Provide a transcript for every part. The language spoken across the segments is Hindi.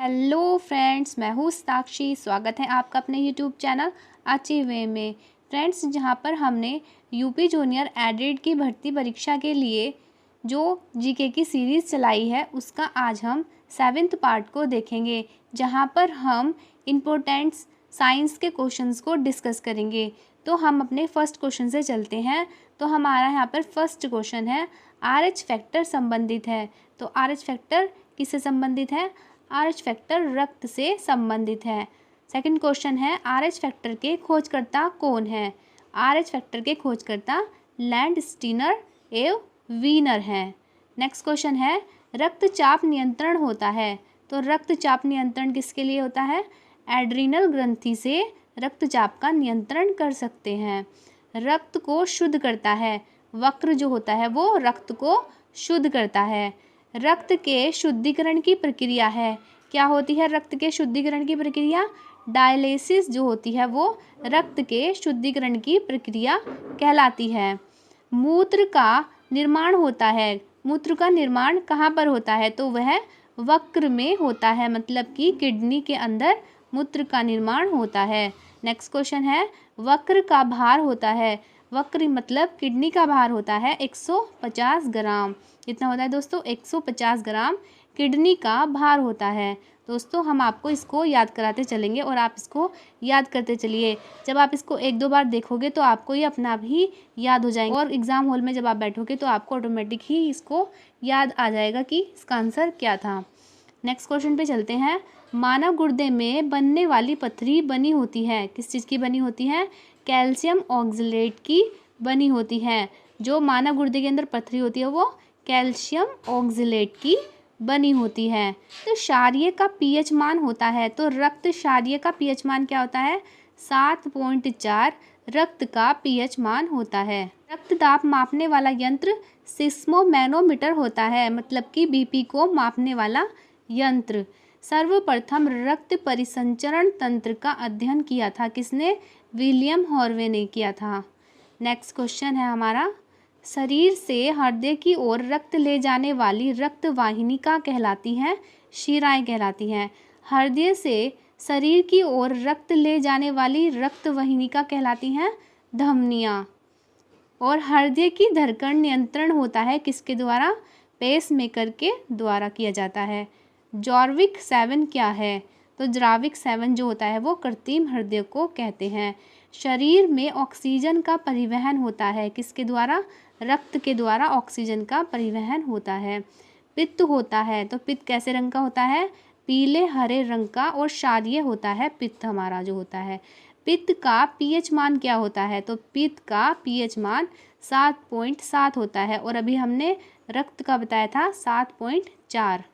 हेलो फ्रेंड्स, मैं हूँ साक्षी। स्वागत है आपका अपने यूट्यूब चैनल अचीव वे में। फ्रेंड्स, जहाँ पर हमने यूपी जूनियर एडेड की भर्ती परीक्षा के लिए जो जीके की सीरीज़ चलाई है उसका आज हम 7th पार्ट को देखेंगे, जहाँ पर हम इम्पोर्टेंट्स साइंस के क्वेश्चंस को डिस्कस करेंगे। तो हम अपने फर्स्ट क्वेश्चन से चलते हैं। तो हमारा यहाँ पर फर्स्ट क्वेश्चन है, RH फैक्टर संबंधित है। तो RH फैक्टर किससे संबंधित है? RH फैक्टर रक्त से संबंधित है। सेकंड क्वेश्चन है, RH फैक्टर के खोजकर्ता कौन है? RH फैक्टर के खोजकर्ता लैंडस्टीनर एवं वीनर हैं। नेक्स्ट क्वेश्चन है, रक्तचाप नियंत्रण होता है। तो रक्तचाप नियंत्रण किसके लिए होता है? एड्रिनल ग्रंथि से रक्तचाप का नियंत्रण कर सकते हैं। रक्त को शुद्ध करता है। वक्र जो होता है वो रक्त को शुद्ध करता है। रक्त के शुद्धिकरण की प्रक्रिया है। क्या होती है रक्त के शुद्धिकरण की प्रक्रिया? डायलिसिस जो होती है वो रक्त के शुद्धिकरण की प्रक्रिया कहलाती है। मूत्र का निर्माण होता है। मूत्र का निर्माण कहाँ पर होता है? तो वह वक्र में होता है, मतलब कि किडनी के अंदर मूत्र का निर्माण होता है। नेक्स्ट क्वेश्चन है, वक्र का भार होता है। वक्र मतलब किडनी का भार होता है 150 ग्राम। कितना होता है दोस्तों? 150 ग्राम किडनी का भार होता है। दोस्तों, हम आपको इसको याद कराते चलेंगे और आप इसको याद करते चलिए। जब आप इसको 1-2 बार देखोगे तो आपको ये अपना आप ही याद हो जाएंगे, और एग्ज़ाम हॉल में जब आप बैठोगे तो आपको ऑटोमेटिक ही इसको याद आ जाएगा कि इसका आंसर क्या था। नेक्स्ट क्वेश्चन पे चलते हैं। मानव गुर्दे में बनने वाली पथरी बनी होती है। किस चीज़ की बनी होती है? कैल्शियम ऑक्जेलेट की बनी होती है। जो मानव गुर्दे के अंदर पथरी होती है वो कैल्शियम ऑक्जेलेट की बनी होती है। तो क्षारीय का पीएच मान होता है। तो रक्त क्षारीय का पीएच मान क्या होता है? 7.4 रक्त का पीएच मान होता है। रक्तदाब मापने वाला यंत्र सिस्मोमैनोमीटर होता है, मतलब कि बीपी को मापने वाला यंत्र। सर्वप्रथम रक्त परिसंचरण तंत्र का अध्ययन किया था किसने? विलियम हॉर्वे ने किया था। नेक्स्ट क्वेश्चन है हमारा, शरीर से हृदय की ओर रक्त ले जाने वाली रक्त वाहिनी कहलाती हैं शिराएं कहलाती हैं। हृदय से शरीर की ओर रक्त ले जाने वाली रक्त वाहिनी कहलाती हैं धमनियाँ। और हृदय की धड़कन नियंत्रण होता है किसके द्वारा? पेसमेकर के द्वारा किया जाता है। जॉर्विक 7 क्या है? तो जॉर्विक 7 जो होता है वो कृत्रिम हृदय को कहते हैं। शरीर में ऑक्सीजन का परिवहन होता है किसके द्वारा? रक्त के द्वारा ऑक्सीजन का परिवहन होता है। पित्त होता है। तो पित्त कैसे रंग का होता है? पीले हरे रंग का, और क्षारीय होता है पित्त हमारा जो होता है। पित्त का पीएच मान क्या होता है? तो पित्त का पीएच मान 7.7 होता है, और अभी हमने रक्त का बताया था 7.4।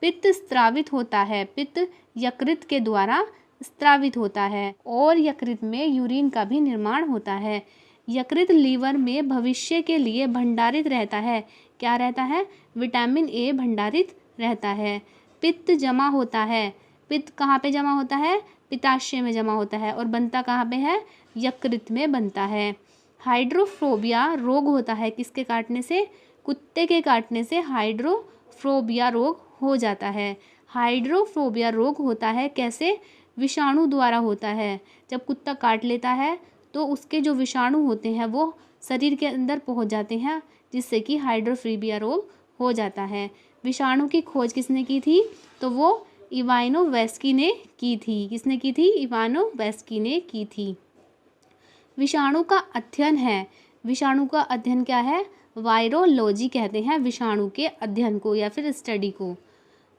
पित्त स्त्रावित होता है। पित्त यकृत के द्वारा स्त्रावित होता है, और यकृत में यूरिन का भी निर्माण होता है। यकृत लीवर में भविष्य के लिए भंडारित रहता है। क्या रहता है? विटामिन ए भंडारित रहता है। पित्त जमा होता है। पित्त कहाँ पे जमा होता है? पित्ताशय में जमा होता है, और बनता कहाँ पे है? यकृत में बनता है। हाइड्रोफोबिया रोग होता है किसके काटने से? कुत्ते के काटने से हाइड्रोफोबिया रोग हो जाता है। हाइड्रोफोबिया रोग होता है कैसे? विषाणु द्वारा होता है। जब कुत्ता काट लेता है तो उसके जो विषाणु होते हैं वो शरीर के अंदर पहुंच जाते हैं, जिससे कि हाइड्रोफोबिया रोग हो जाता है। विषाणु की खोज किसने की थी? तो वो इवानोवेस्की ने की थी। किसने की थी? इवानोवेस्की ने की थी। विषाणु का अध्ययन है। विषाणु का अध्ययन क्या है? वायरोलॉजी कहते हैं विषाणु के अध्ययन को या फिर स्टडी को।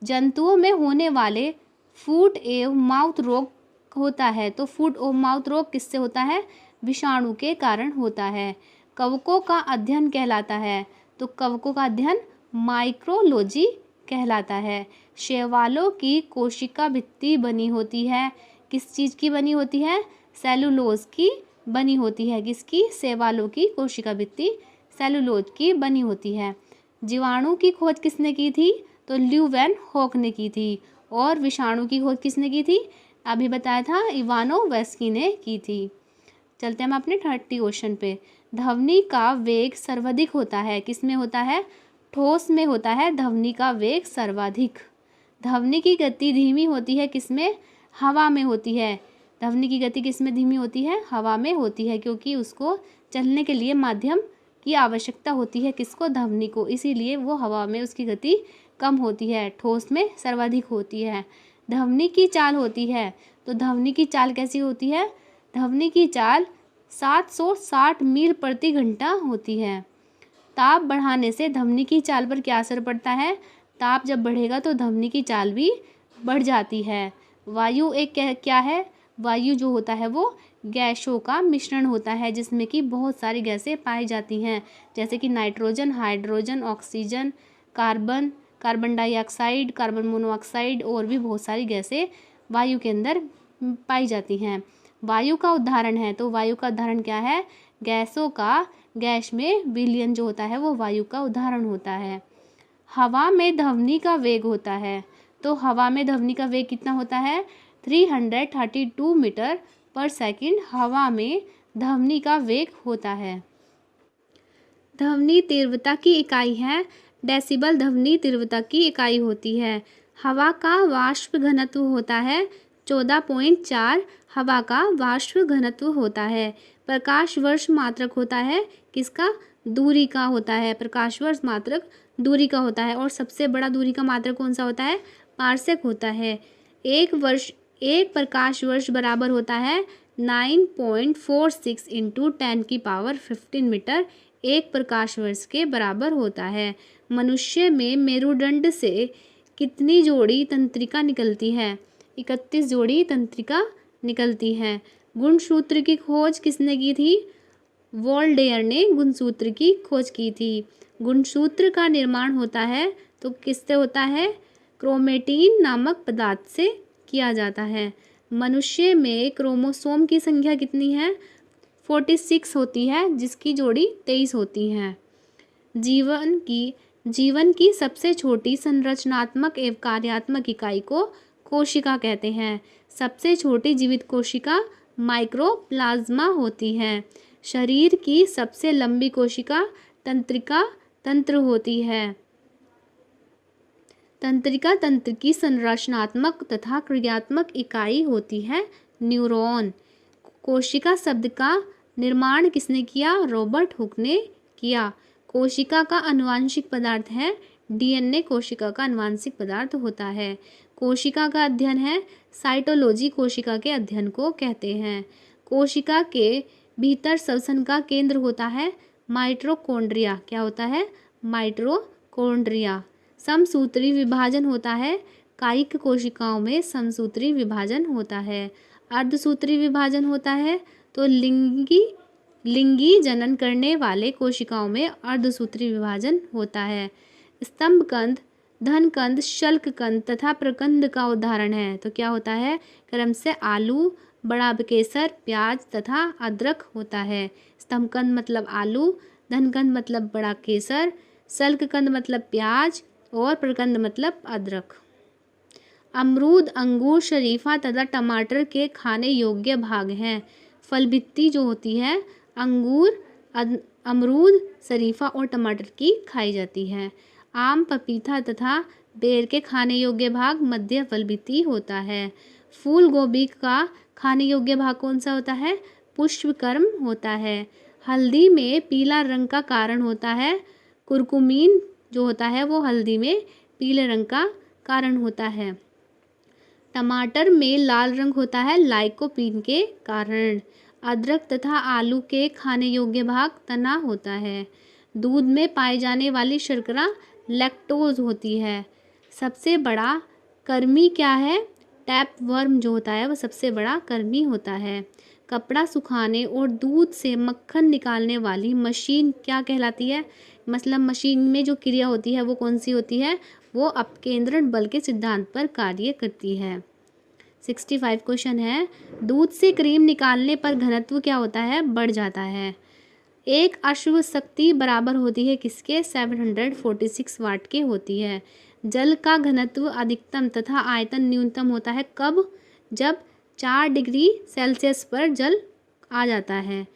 जंतुओं में होने वाले फूट एवं माउथ रोग होता है। तो फूट और माउथ रोग किससे होता है? विषाणु के कारण होता है। कवकों का अध्ययन कहलाता है। तो कवकों का अध्ययन माइक्रोलॉजी कहलाता है। शैवालों की कोशिका भित्ति बनी होती है। किस चीज़ की बनी होती है? सेलुलोज की बनी होती है। किसकी? शैवालों की कोशिका भित्ति सेलुलोज की बनी होती है। जीवाणु की खोज किसने की थी? तो ल्यूवेनहॉक ने की थी। और विषाणु की खोज किसने की थी? अभी बताया था इवानोवेस्की ने की थी। चलते हैं हम अपने 30 क्वेश्चन पे। ध्वनि का वेग सर्वाधिक होता है। किस में होता है? ठोस में होता है ध्वनि का वेग सर्वाधिक। ध्वनि की गति धीमी होती है किसमें? हवा में होती है। ध्वनि की गति किसमें धीमी होती है? हवा में होती है, क्योंकि उसको चलने के लिए माध्यम की आवश्यकता होती है, किसको? ध्वनि को। इसीलिए वो हवा में उसकी गति कम होती है, ठोस में सर्वाधिक होती है। ध्वनि की चाल होती है, तो ध्वनि की चाल कैसी होती है? ध्वनि की चाल 760 मील प्रति घंटा होती है। ताप बढ़ाने से ध्वनि की चाल पर क्या असर पड़ता है? ताप जब बढ़ेगा तो ध्वनि की चाल भी बढ़ जाती है। वायु एक क्या है? वायु जो होता है वो गैसों का मिश्रण होता है, जिसमें कि बहुत सारी गैसें पाई जाती हैं, जैसे कि nitrogen, hydrogen, oxygen, carbon, carbon dioxide, carbon monoxide और भी बहुत सारी गैसें वायु के अंदर पाई जाती हैं। वायु का उदाहरण है, तो वायु का उदाहरण क्या है? गैसों का, गैस में विलयन जो होता है वो वायु का उदाहरण होता है। हवा में ध्वनि का वेग होता है, तो हवा में ध्वनि का वेग कितना होता है? 332 मीटर पर सेकंड हवा में ध्वनि का वेग होता है। ध्वनि तीव्रता की इकाई है डेसिबल। ध्वनि तीव्रता की इकाई होती है। हवा का वाष्प घनत्व होता है 14.4। हवा का वाष्प घनत्व होता है। प्रकाश वर्ष मात्रक होता है किसका? दूरी का होता है। प्रकाश वर्ष मात्रक दूरी का होता है। और सबसे बड़ा दूरी का मात्रक कौन सा होता है? पारसेक होता है। एक प्रकाश वर्ष बराबर होता है 9.46 इंटू 10⁻15 मीटर। एक प्रकाश वर्ष के बराबर होता है। मनुष्य में मेरुदंड से कितनी जोड़ी तंत्रिका निकलती है? 31 जोड़ी तंत्रिका निकलती है। गुणसूत्र की खोज किसने की थी? वोल्टेयर ने गुणसूत्र की खोज की थी। गुणसूत्र का निर्माण होता है तो किससे होता है? क्रोमेटिन नामक पदार्थ से किया जाता है। मनुष्य में क्रोमोसोम की संख्या कितनी है? 46 होती है, जिसकी जोड़ी 23 होती है। जीवन की सबसे छोटी संरचनात्मक एवं कार्यात्मक इकाई को कोशिका कहते हैं। सबसे छोटी जीवित कोशिका माइक्रोप्लाज्मा होती है। शरीर की सबसे लंबी कोशिका तंत्रिका तंत्र होती है। तंत्रिका तंत्र की संरचनात्मक तथा क्रियात्मक इकाई होती है न्यूरॉन। कोशिका शब्द का निर्माण किसने किया? रॉबर्ट हुक ने किया। कोशिका का आनुवांशिक पदार्थ है डीएनए। कोशिका का आनुवांशिक पदार्थ होता है। कोशिका का अध्ययन है साइटोलॉजी। कोशिका के अध्ययन को कहते हैं। कोशिका के भीतर श्वसन का केंद्र होता है माइटोकॉन्ड्रिया। क्या होता है? माइटोकॉन्ड्रिया। समसूत्री विभाजन होता है। कायिक कोशिकाओं में समसूत्री विभाजन होता है। अर्धसूत्री विभाजन होता है तो लिंगी जनन करने वाले कोशिकाओं में अर्धसूत्री विभाजन होता है। स्तंभकंद, धनकंद, शल्ककंद तथा प्रकंद का उदाहरण है, तो क्या होता है? क्रम से आलू, बड़ा बेकेसर, प्याज तथा अदरक होता है। स्तंभकंद मतलब आलू, धनकंद मतलब बड़ा केसर, शल्ककंद मतलब प्याज और प्रकंद मतलब अदरक। अमरूद, अंगूर, शरीफा तथा टमाटर के खाने योग्य भाग हैं। फल भित्ति जो होती है अंगूर, अमरूद, शरीफा और टमाटर की खाई जाती है। आम, पपीता तथा बेर के खाने योग्य भाग मध्य फल भित्ति होता है। फूल गोभी का खाने योग्य भाग कौन सा होता है? पुष्पक्रम होता है। हल्दी में पीला रंग का कारण होता है कुरकुमीन जो होता है वो हल्दी में पीले रंग का कारण होता है। टमाटर में लाल रंग होता है लाइकोपीन के कारण। अदरक तथा आलू के खाने योग्य भाग तना होता है। दूध में पाई जाने वाली शर्करा लैक्टोज होती है। सबसे बड़ा कर्मी क्या है? टैपवर्म जो होता है वो सबसे बड़ा कर्मी होता है। कपड़ा सुखाने और दूध से मक्खन निकालने वाली मशीन क्या कहलाती है? मतलब मशीन में जो क्रिया होती है वो कौन सी होती है? वो अपकेंद्रण बल के सिद्धांत पर कार्य करती है। 65 क्वेश्चन है। दूध से क्रीम निकालने पर घनत्व क्या होता है? बढ़ जाता है। एक अश्व शक्ति बराबर होती है किसके? 746 वाट के होती है। जल का घनत्व अधिकतम तथा आयतन न्यूनतम होता है कब? जब 4 डिग्री सेल्सियस पर जल आ जाता है।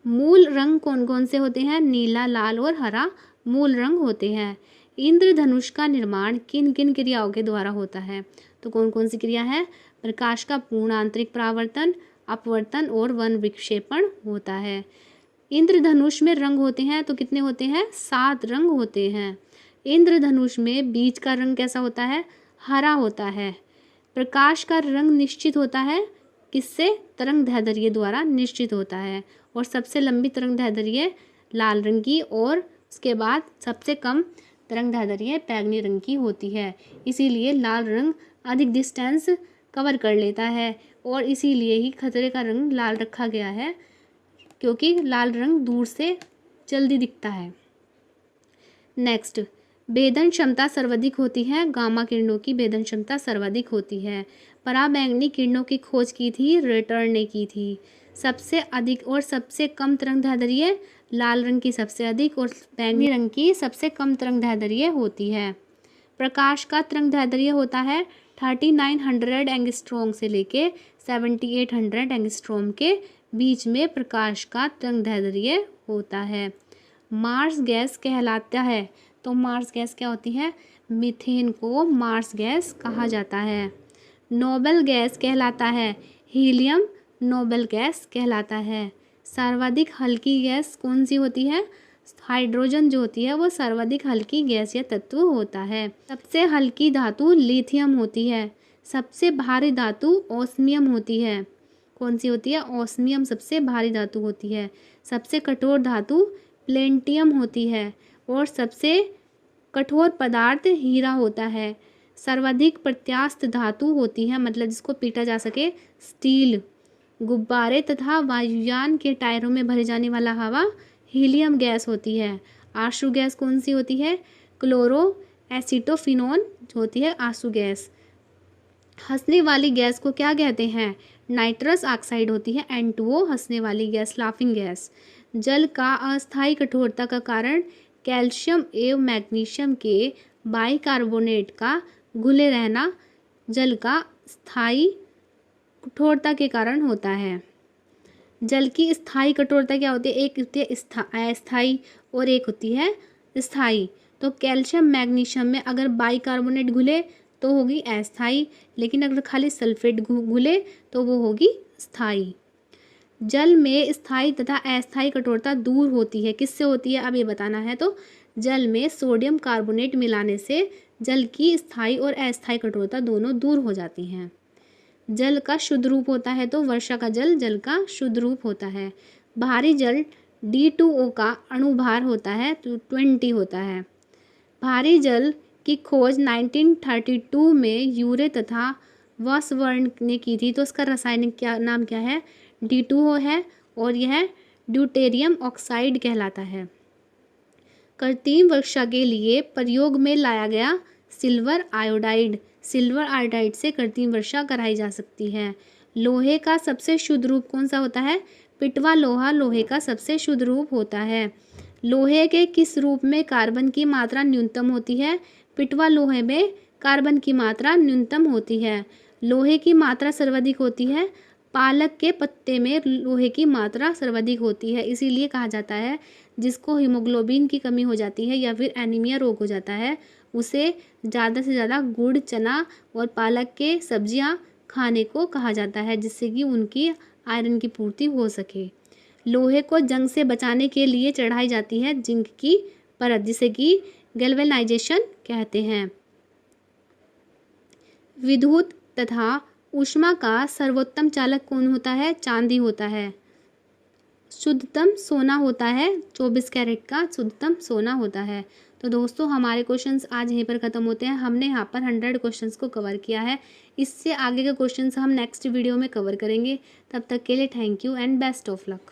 मूल रंग कौन कौन से होते हैं? नीला, लाल और हरा मूल रंग होते हैं। इंद्रधनुष का निर्माण किन किन क्रियाओं के द्वारा होता है? तो कौन कौन सी क्रिया है? प्रकाश का पूर्ण आंतरिक परावर्तन, अपवर्तन और वन विक्षेपण होता है। इंद्रधनुष में रंग होते हैं तो कितने होते हैं? 7 रंग होते हैं। इंद्रधनुष में बीज का रंग कैसा होता है? हरा होता है। प्रकाश का रंग निश्चित होता है किससे? तरंग दैर्ध्य द्वारा निश्चित होता है। और सबसे लंबी तरंग दैर्ध्य लाल रंग की और उसके बाद सबसे कम तरंग दैर्ध्य बैंगनी रंग की होती है। इसीलिए लाल रंग अधिक डिस्टेंस कवर कर लेता है और इसीलिए ही खतरे का रंग लाल रखा गया है, क्योंकि लाल रंग दूर से जल्दी दिखता है। नेक्स्ट, भेदन क्षमता सर्वाधिक होती है। गामा किरणों की भेदन क्षमता सर्वाधिक होती है। पराबैंगनी किरणों की खोज की थी रेटर ने की थी। सबसे अधिक और सबसे कम तरंग दैर्ध्य लाल रंग की सबसे अधिक और बैंगनी रंग की सबसे कम तरंग दैर्ध्य होती है। प्रकाश का तरंग दैर्ध्य होता है 3900 एंगस्ट्रॉम से लेके 7800 एंगस्ट्रॉम के बीच में प्रकाश का तरंग दैर्ध्य होता है। मार्स गैस कहलाता है, तो मार्स गैस क्या होती है? मीथेन को मार्स गैस कहा जाता है। नोबल गैस कहलाता है, हीलियम नोबल गैस कहलाता है। सर्वाधिक हल्की गैस कौन सी होती है? हाइड्रोजन जो होती है वो सर्वाधिक हल्की गैस या तत्व होता है। सबसे हल्की धातु लिथियम होती है। सबसे भारी धातु ओस्मियम होती है। कौन सी होती है? ओस्मियम सबसे भारी धातु होती है। सबसे कठोर धातु प्लेटिनम होती है और सबसे कठोर पदार्थ हीरा होता है। सर्वाधिक प्रत्यास्थ धातु होती है, मतलब जिसको पीटा जा सके, स्टील। गुब्बारे तथा वायुयान के टायरों में भरे जाने वाला हवा हीलियम गैस होती है। आंसू गैस कौन सी होती है? क्लोरो एसिटोफिनोन होती है आंसू गैस। हंसने वाली गैस को क्या कहते हैं? नाइट्रस ऑक्साइड होती है N2O हंसने वाली गैस, लाफिंग गैस। जल का अस्थायी कठोरता का कारण कैल्शियम एवं मैग्नीशियम के बाइकार्बोनेट का घुले रहना जल का स्थायी कठोरता के कारण होता है। जल की स्थायी कठोरता क्या होती है? एक होती है अस्थायी और एक होती है स्थायी। तो कैल्शियम मैग्नीशियम में अगर बाइकार्बोनेट घुले तो होगी अस्थायी, लेकिन अगर खाली सल्फेट घुले तो वो होगी स्थायी। जल में स्थायी तथा अस्थायी कठोरता दूर होती है। किससे होती है? अब ये बताना है। तो जल में सोडियम कार्बोनेट मिलाने से जल की स्थायी और अस्थायी कठोरता दोनों दूर हो जाती हैं। जल का शुद्ध रूप होता है, तो वर्षा का जल जल का शुद्ध रूप होता है। भारी जल D2O का अणुभार होता है तो 20 होता है। भारी जल की खोज 1932 में यूरे तथा वासवर्न ने की थी, तो उसका रासायनिक नाम क्या है? D2O है और यह ड्यूटेरियम ऑक्साइड कहलाता है। कृत्रिम वर्षा के लिए प्रयोग में लाया गया सिल्वर आयोडाइड। सिल्वर आयोडाइड से कृत्रिम वर्षा कराई जा सकती है। लोहे का सबसे शुद्ध रूप कौन सा होता है? पिटवा लोहा लोहे का सबसे शुद्ध रूप होता है। लोहे के किस रूप में कार्बन की मात्रा न्यूनतम होती है? पिटवा लोहे में कार्बन की मात्रा न्यूनतम होती है। लोहे की मात्रा सर्वाधिक होती है। पालक के पत्ते में लोहे की मात्रा सर्वाधिक होती है। इसीलिए कहा जाता है जिसको हीमोग्लोबिन की कमी हो जाती है या फिर एनीमिया रोग हो जाता है, उसे ज़्यादा से ज़्यादा गुड़, चना और पालक के सब्जियां खाने को कहा जाता है, जिससे कि उनकी आयरन की पूर्ति हो सके। लोहे को जंग से बचाने के लिए चढ़ाई जाती है जिंक की परत, जिसे कि गैल्वेनाइजेशन कहते हैं। विद्युत तथा ऊष्मा का सर्वोत्तम चालक कौन होता है? चांदी होता है। शुद्धतम सोना होता है, 24 कैरेट का शुद्धतम सोना होता है। तो दोस्तों हमारे क्वेश्चंस आज यहीं पर ख़त्म होते हैं। हमने यहाँ पर 100 क्वेश्चंस को कवर किया है। इससे आगे के क्वेश्चंस हम नेक्स्ट वीडियो में कवर करेंगे। तब तक के लिए thank you and best of luck.